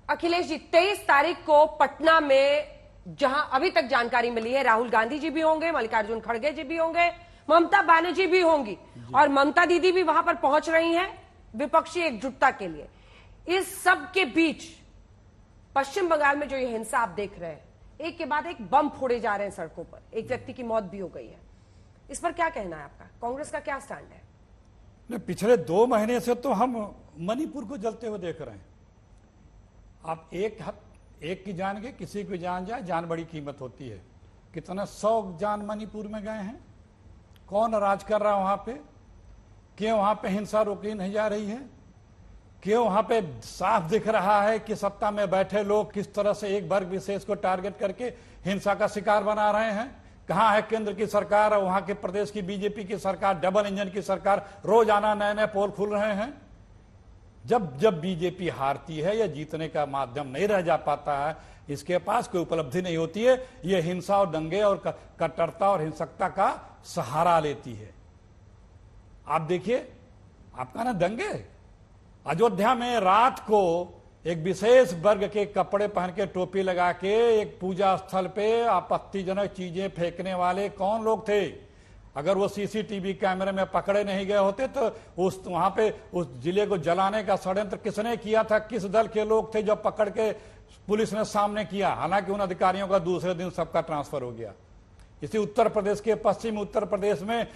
अखिलेश जी, 23 तारीख को पटना में जहां अभी तक जानकारी मिली है, राहुल गांधी जी भी होंगे, मल्लिकार्जुन खड़गे जी भी होंगे, ममता बनर्जी भी होंगी और ममता दीदी भी वहां पर पहुंच रही हैं विपक्षी एकजुटता के लिए। इस सब के बीच पश्चिम बंगाल में जो ये हिंसा आप देख रहे हैं, एक के बाद एक बम फोड़े जा रहे हैं सड़कों पर, एक व्यक्ति की मौत भी हो गई है, इस पर क्या कहना है आपका? कांग्रेस का क्या स्टैंड है? पिछले 2 महीने से तो हम मणिपुर को जलते हुए देख रहे हैं। आप एक की जान के किसी की जान जाए, जान बड़ी कीमत होती है। कितना 100 जान मणिपुर में गए हैं। कौन राज कर रहा है वहां पे? क्यों वहां पे हिंसा रोकी नहीं जा रही है? क्यों वहां पे साफ दिख रहा है कि सत्ता में बैठे लोग किस तरह से एक वर्ग विशेष को टारगेट करके हिंसा का शिकार बना रहे हैं? कहां है केंद्र की सरकार और वहां के प्रदेश की बीजेपी की सरकार, डबल इंजन की सरकार? रोजाना नए नए पोल खुल रहे हैं। जब बीजेपी हारती है या जीतने का माध्यम नहीं रह जा पाता है, इसके पास कोई उपलब्धि नहीं होती है, ये हिंसा और दंगे और कट्टरता और हिंसकता का सहारा लेती है। आप देखिए, आपका ना दंगे अयोध्या में रात को एक विशेष वर्ग के कपड़े पहन के, टोपी लगा के, एक पूजा स्थल पे आपत्तिजनक चीजें फेंकने वाले कौन लोग थे? अगर वो सीसीटीवी कैमरे में पकड़े नहीं गए होते तो वहां पे उस जिले को जलाने का षड्यंत्र किसने किया था? किस दल के लोग थे जो पकड़ के पुलिस ने सामने किया? हालांकि उन अधिकारियों का दूसरे दिन सबका ट्रांसफर हो गया। इसी उत्तर प्रदेश के पश्चिम उत्तर प्रदेश में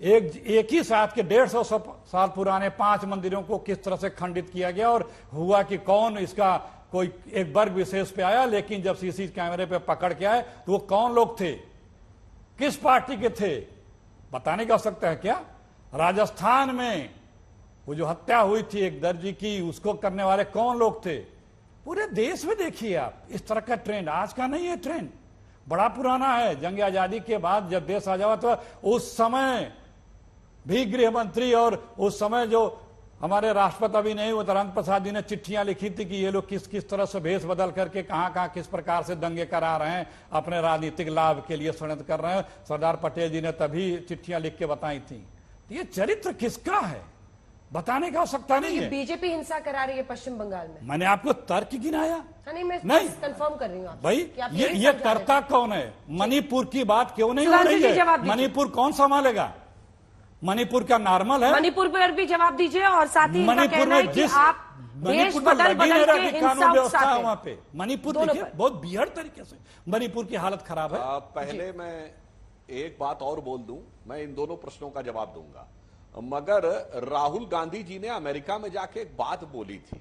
एक ही साथ के 150 साल पुराने 5 मंदिरों को किस तरह से खंडित किया गया। और हुआ कि कौन इसका कोई एक वर्ग विशेष पे आया, लेकिन जब सीसी कैमरे पे पकड़ के आए तो वो कौन लोग थे, किस पार्टी के थे, बताने की आवश्यकता है क्या? राजस्थान में वो जो हत्या हुई थी एक दर्जी की, उसको करने वाले कौन लोग थे? पूरे देश में देखिए आप, इस तरह का ट्रेंड आज का नहीं है, ट्रेंड बड़ा पुराना है। जंग आजादी के बाद जब देश आजाद हुआ तो उस समय भी गृह मंत्री और उस समय जो हमारे राष्ट्रपति अभी नहीं हुए तरंग प्रसाद जी ने चिट्ठियां लिखी थी कि ये लोग किस किस तरह से भेष बदल करके कहां किस प्रकार से दंगे करा रहे हैं, अपने राजनीतिक लाभ के लिए षड्यंत्र कर रहे हैं। सरदार पटेल जी ने तभी चिट्ठियां लिख के बताई थी। ये चरित्र किसका है बताने की आवश्यकता नहीं है। बीजेपी हिंसा करा रही है पश्चिम बंगाल में। मैंने आपको तर्क गिनाया नहीं कंफर्म कर रही हूँ भाई, ये कर्ता कौन है? मणिपुर की बात क्यों नहीं हो रही है? मणिपुर कौन संभालेगा? मणिपुर क्या नॉर्मल है? मणिपुर पर भी जवाब दीजिए और साथ ही मणिपुर में जिस मणिपुर में कानून व्यवस्था है वहां पे, मणिपुर देखिए बहुत बिहड़ तरीके से मणिपुर की हालत खराब है। पहले मैं एक बात और बोल दूं, मैं इन दोनों प्रश्नों का जवाब दूंगा, मगर राहुल गांधी जी ने अमेरिका में जाके एक बात बोली थी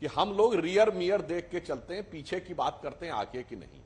कि हम लोग रियर मियर देख के चलते हैं, पीछे की बात करते हैं आगे की नहीं।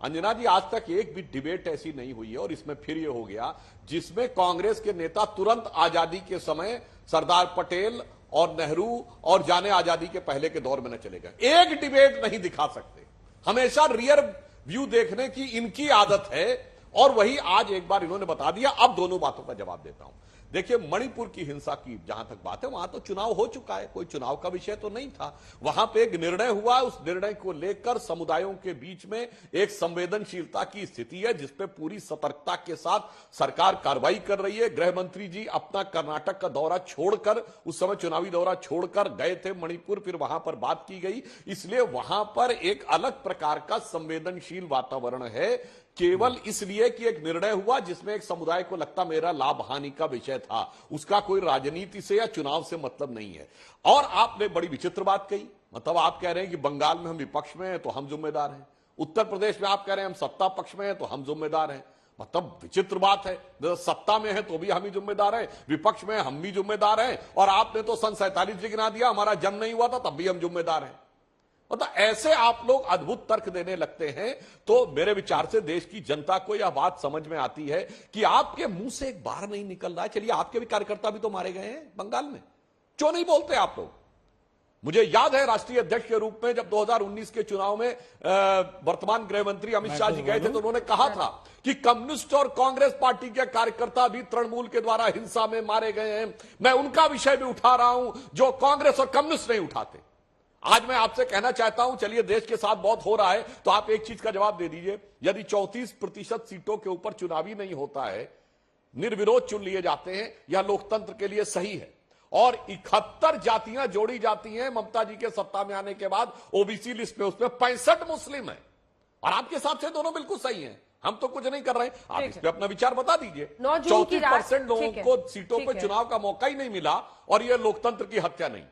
अंजना जी, आज तक एक भी डिबेट ऐसी नहीं हुई है और इसमें फिर ये हो गया जिसमें कांग्रेस के नेता तुरंत आजादी के समय सरदार पटेल और नेहरू और जाने आजादी के पहले के दौर में न चले गए। एक डिबेट नहीं दिखा सकते, हमेशा रियर व्यू देखने की इनकी आदत है और वही आज एक बार इन्होंने बता दिया। अब दोनों बातों का जवाब देता हूं। देखिए, मणिपुर की हिंसा की जहां तक बात है, वहां तो चुनाव हो चुका है, कोई चुनाव का विषय तो नहीं था। वहां पे एक निर्णय हुआ, उस निर्णय को लेकर समुदायों के बीच में एक संवेदनशीलता की स्थिति है जिसपे पूरी सतर्कता के साथ सरकार कार्रवाई कर रही है। गृह मंत्री जी अपना कर्नाटक का दौरा छोड़कर, उस समय चुनावी दौरा छोड़कर गए थे मणिपुर, फिर वहां पर बात की गई, इसलिए वहां पर एक अलग प्रकार का संवेदनशील वातावरण है। केवल इसलिए कि एक निर्णय हुआ जिसमें एक समुदाय को लगता मेरा लाभ हानि का विषय था, उसका कोई राजनीति से या चुनाव से मतलब नहीं है। और आपने बड़ी विचित्र बात कही, मतलब आप कह रहे हैं कि बंगाल में हम विपक्ष में हैं तो हम जिम्मेदार हैं, उत्तर प्रदेश में आप कह रहे हैं हम सत्ता पक्ष में हैं तो हम जिम्मेदार हैं। मतलब विचित्र बात है, सत्ता में है तो भी हम ही जिम्मेदार हैं, विपक्ष में हम भी जिम्मेदार हैं, और आपने तो सन 47 गिना दिया, हमारा जन्म नहीं हुआ था तब भी हम जिम्मेदार हैं। मतलब ऐसे आप लोग अद्भुत तर्क देने लगते हैं तो मेरे विचार से देश की जनता को यह बात समझ में आती है कि आपके मुंह से एक बार नहीं निकल रहा है। चलिए, आपके भी कार्यकर्ता भी तो मारे गए हैं बंगाल में, क्यों नहीं बोलते आप लोग? मुझे याद है राष्ट्रीय अध्यक्ष के रूप में जब 2019 के चुनाव में वर्तमान गृह मंत्री अमित शाह जी गए थे तो उन्होंने कहा था कि कम्युनिस्ट और कांग्रेस पार्टी के कार्यकर्ता भी तृणमूल के द्वारा हिंसा में मारे गए हैं। मैं उनका विषय भी उठा रहा हूं जो कांग्रेस और कम्युनिस्ट नहीं उठाते। आज मैं आपसे कहना चाहता हूं, चलिए देश के साथ बहुत हो रहा है तो आप एक चीज का जवाब दे दीजिए, यदि 34% सीटों के ऊपर चुनावी नहीं होता है, निर्विरोध चुन लिए जाते हैं, यह लोकतंत्र के लिए सही है। और 71 जातियां जोड़ी जाती हैं ममता जी के सत्ता में आने के बाद ओबीसी लिस्ट में, उसमें 65 मुस्लिम है। और आपके हिसाब से दोनों बिल्कुल सही हैं, हम तो कुछ नहीं कर रहे हैं। आप इस पे अपना विचार बता दीजिए। 9 जून की रात 34% लोगों को सीटों पर चुनाव का मौका ही नहीं मिला, और यह लोकतंत्र की हत्या नहीं।